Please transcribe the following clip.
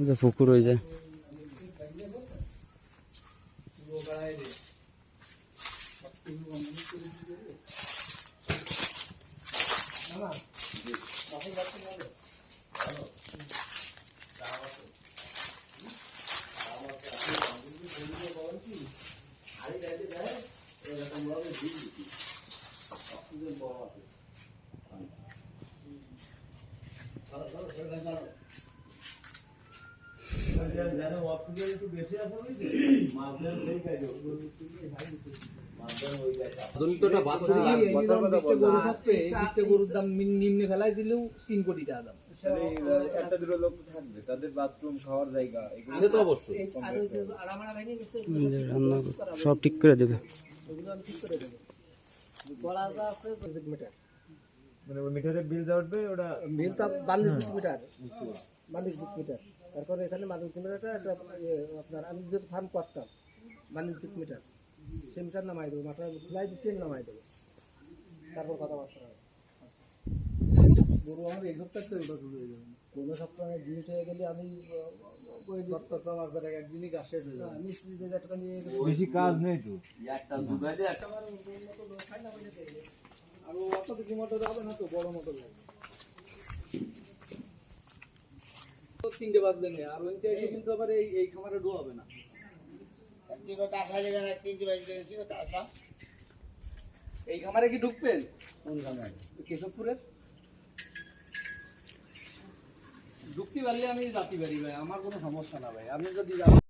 যে পুকুর হয়ে যায়। গরুর দাম নিম্নে ফেলাই দিলেও 3 কোটি টাকা দাম। একটা দুটো লোক থাকবে, তাদের বাথরুম খাওয়ার জায়গা এগুলো তো অবশ্যই রান্না সব ঠিক করে দেবে। মানে মিটারের বিল যা উঠবে ওটা বিল তো 42 মিটার, 42 মিটার। তারপরে এখানে 42 মিটারটা একটা আপনার আমি যদি ফার্ম করতাম 42 মিটার, সেই মিটার নামাই দেবো, মাথা ফেলাই দিচ্ছি নামাই দেবো, তারপর কথাবার্তা হবে। গরু আমার এই সপ্তাহে তো এটা শুরু হয়ে যাবে, কোনো সপ্তাহে ডিলিট হয়ে গেলে আমি একদিনই গাছ শেষ হয়ে যাবে। মিস্ত্রি 2000 টাকা নিয়ে বেশি কাজ নেই তো, একটা যুগাইলে একটা আর অত কিছু মোটর হবে না তো, বড় মোটর লাগবে। 3টে বাজবে না, আর ওইতে এসে কিন্তু আবার এই খামারে ঢোয়াবে না। এই খামারে কি ঢুকবেন? কোন খামারে? কেশবপুরের ঢুকতে পারলে আমি যাতে পারি ভাই, আমার কোনো সমস্যা না ভাই। আপনি যদি